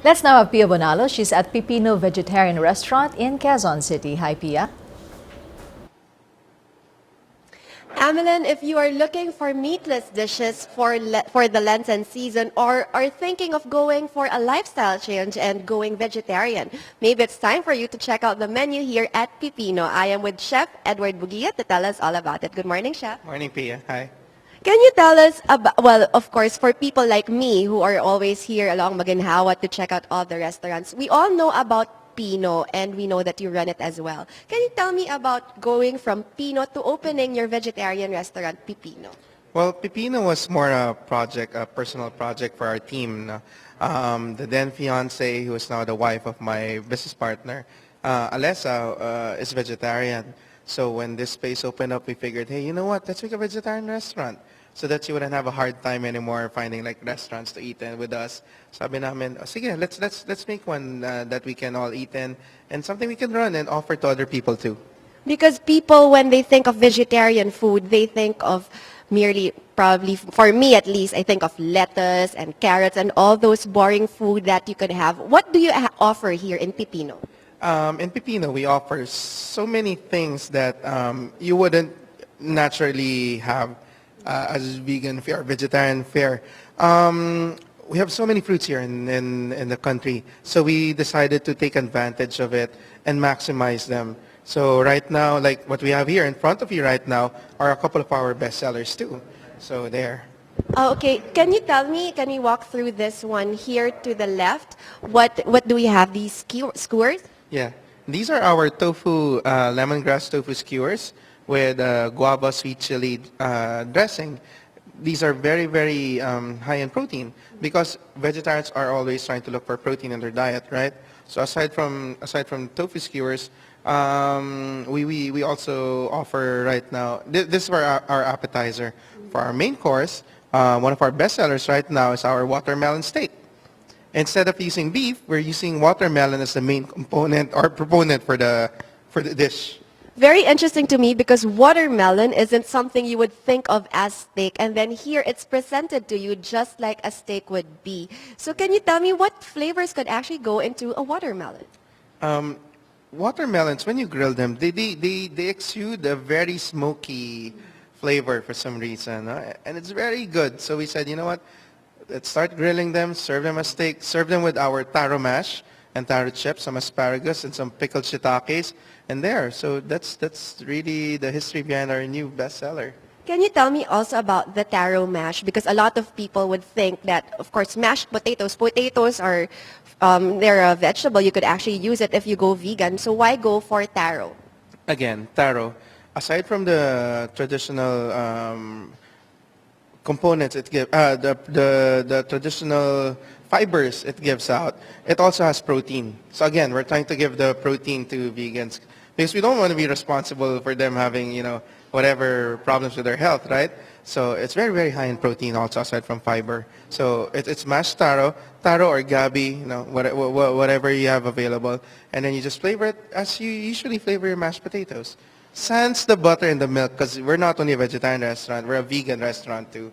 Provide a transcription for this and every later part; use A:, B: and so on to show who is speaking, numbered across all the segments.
A: Let's now have Pia Bonalos. She's at Pipino Vegetarian Restaurant in Quezon City. Hi, Pia.
B: Amelin, if you are looking for meatless dishes for the Lenten season or are thinking of going for a lifestyle change and going vegetarian, maybe it's time for you to check out the menu here at Pipino. I am with Chef Edward Bugia to tell us all about it. Good morning, Chef.
C: Morning, Pia. Hi.
B: Can you tell us about, well, of course, for people like me who are always here along Maginhawa to check out all the restaurants, we all know about Pino and we know that you run it as well. Can you tell me about going from Pino to opening your vegetarian restaurant, Pipino?
C: Well, Pipino was more a project, a personal project for our team. No? The then fiance, who is now the wife of my business partner, Alessa, is vegetarian. So when this space opened up, we figured, hey, you know what? Let's make a vegetarian restaurant so that you wouldn't have a hard time anymore finding like restaurants to eat in with us. Sabi namin, oh, sige, let's make one that we can all eat in and something we can run and offer to other people too.
B: Because people, when they think of vegetarian food, they think of merely, probably, for me at least, I think of lettuce and carrots and all those boring food that you could have. What do you offer here in Pipino?
C: In Pipino, we offer so many things that you wouldn't naturally have as vegan fare or vegetarian fare. We have so many fruits here in the country, so we decided to take advantage of it and maximize them. So right now, like what we have here in front of you right now, are a couple of our best sellers too. So there.
B: Oh, okay, can you tell me, can we walk through this one here to the left? What do we have, these skewers?
C: Yeah, these are our tofu, lemongrass tofu skewers with guava sweet chili dressing. These are very, very high in protein because vegetarians are always trying to look for protein in their diet, right? So aside from tofu skewers, we also offer right now, this is our appetizer. For our main course, one of our best sellers right now is our watermelon steak. Instead of using beef, we're using watermelon as the main component or proponent for the dish.
B: Very interesting to me because watermelon isn't something you would think of as steak, and then here it's presented to you just like a steak would be. So can you tell me what flavors could actually go into a watermelon?
C: Watermelons, when you grill them, they exude a very smoky flavor for some reason, and it's very good. So we said, you know what? Let's start grilling them, serve them as steak, serve them with our taro mash and taro chips, some asparagus, and some pickled shiitakes, and there. So that's really the history behind our new bestseller.
B: Can you tell me also about the taro mash? Because a lot of people would think that, of course, mashed potatoes are, they're a vegetable. You could actually use it if you go vegan. So why go for taro?
C: Again, taro. Aside from the traditional components it gives, the traditional fibers it gives out, it also has protein. So again, we're trying to give the protein to vegans because we don't want to be responsible for them having, you know, whatever problems with their health, right? So it's very, very high in protein also aside from fiber. So it's mashed taro or gabi, you know, whatever you have available. And then you just flavor it as you usually flavor your mashed potatoes. Sans the butter and the milk, because we're not only a vegetarian restaurant, we're a vegan restaurant too.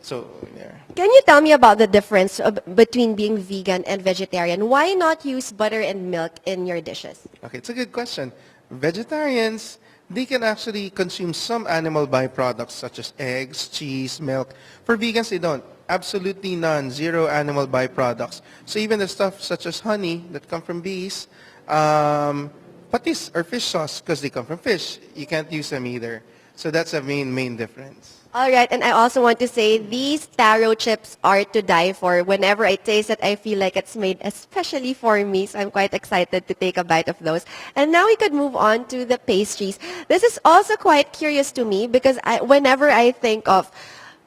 C: So, yeah.
B: Can you tell me about the difference between being vegan and vegetarian? Why not use butter and milk in your dishes?
C: Okay, it's a good question. Vegetarians, they can actually consume some animal byproducts such as eggs, cheese, milk. For vegans, they don't. Absolutely none. Zero animal byproducts. So even the stuff such as honey that come from bees, patis or fish sauce, because they come from fish, you can't use them either. So that's a main difference.
B: All right, and I also want to say these taro chips are to die for. Whenever I taste it, I feel like it's made especially for me, so I'm quite excited to take a bite of those. And now we could move on to the pastries. This is also quite curious to me because whenever I think of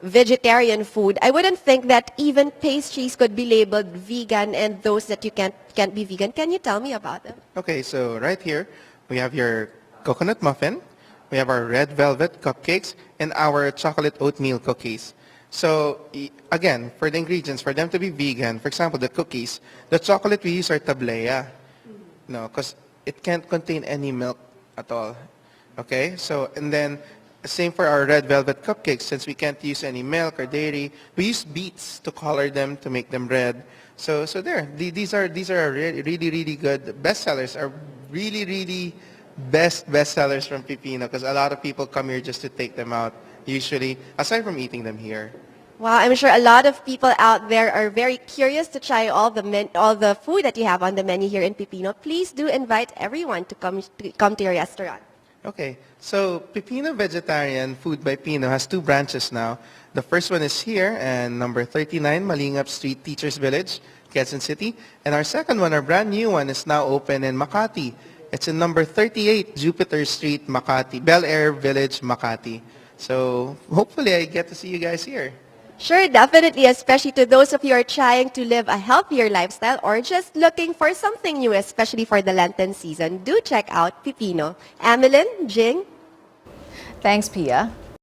B: vegetarian food, I wouldn't think that even pastries could be labeled vegan and those that you can't be vegan. Can you tell me about them?
C: Okay, so right here, we have your coconut muffin, we have our red velvet cupcakes, and our chocolate oatmeal cookies. So again, for the ingredients, for them to be vegan, for example, the cookies, the chocolate we use are tablea, no, because it can't contain any milk at all. Okay, so and then same for our red velvet cupcakes. Since we can't use any milk or dairy, we use beets to color them to make them red. So there, these are really good bestsellers. Are really bestsellers from Pipino because a lot of people come here just to take them out. Usually, aside from eating them here.
B: Wow, I'm sure a lot of people out there are very curious to try all the food that you have on the menu here in Pipino. Please do invite everyone to come to your restaurant.
C: Okay, so Pipino Vegetarian Food by Pino has two branches now. The first one is here, and number 39, Malingap Street, Teachers Village, Quezon City. And our second one, our brand new one, is now open in Makati. It's in number 38, Jupiter Street, Makati, Bel-Air Village, Makati. So hopefully I get to see you guys here.
B: Sure, definitely, especially to those of you who are trying to live a healthier lifestyle or just looking for something new, especially for the Lenten season. Do check out Pipino. Amelin, Jing?
A: Thanks, Pia.